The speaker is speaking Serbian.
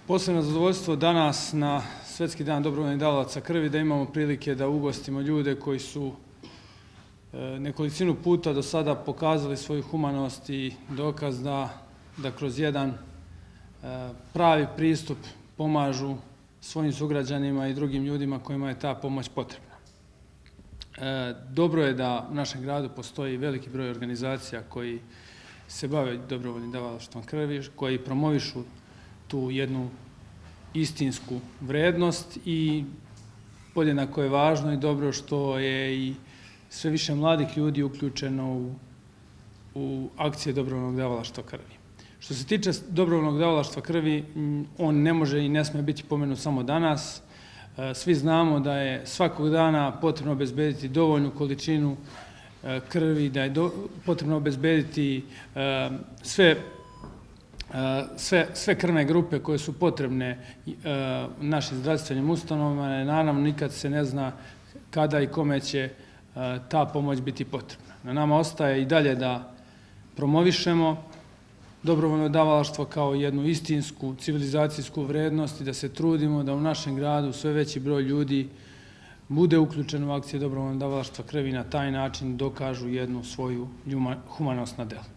Posebno zadovoljstvo danas na Svetski dan dobrovoljnih davalaca krvi da imamo prilike da ugostimo ljude koji su nekolicinu puta do sada pokazali svoju humanost i dokaz da kroz jedan pravi pristup pomažu svojim sugrađanima i drugim ljudima kojima je ta pomoć potrebna. Dobro je da u našem gradu postoji veliki broj organizacija koji se bave dobrovoljnim davalaštvom krvi, koji promovišu tu jednu istinsku vrednost i podjednako je važno i dobro što je i sve više mladih ljudi uključeno u akcije dobrovoljnog davalaštva krvi. Što se tiče dobrovoljnog davalaštva krvi, on ne može i ne sme biti pomenut samo danas. Svi znamo da je svakog dana potrebno obezbediti dovoljnu količinu krvi, da je potrebno obezbediti sve krvne grupe koje su potrebne našim zdravstvenim ustanovama. Naravno, nikad se ne zna kada i kome će ta pomoć biti potrebna. Na nama ostaje i dalje da promovišemo dobrovoljno davalaštvo kao jednu istinsku civilizacijsku vrednost i da se trudimo da u našem gradu sve veći broj ljudi bude uključen u akcije dobrovoljnog davalaštva krvi i na taj način dokažu jednu svoju humanost na delu.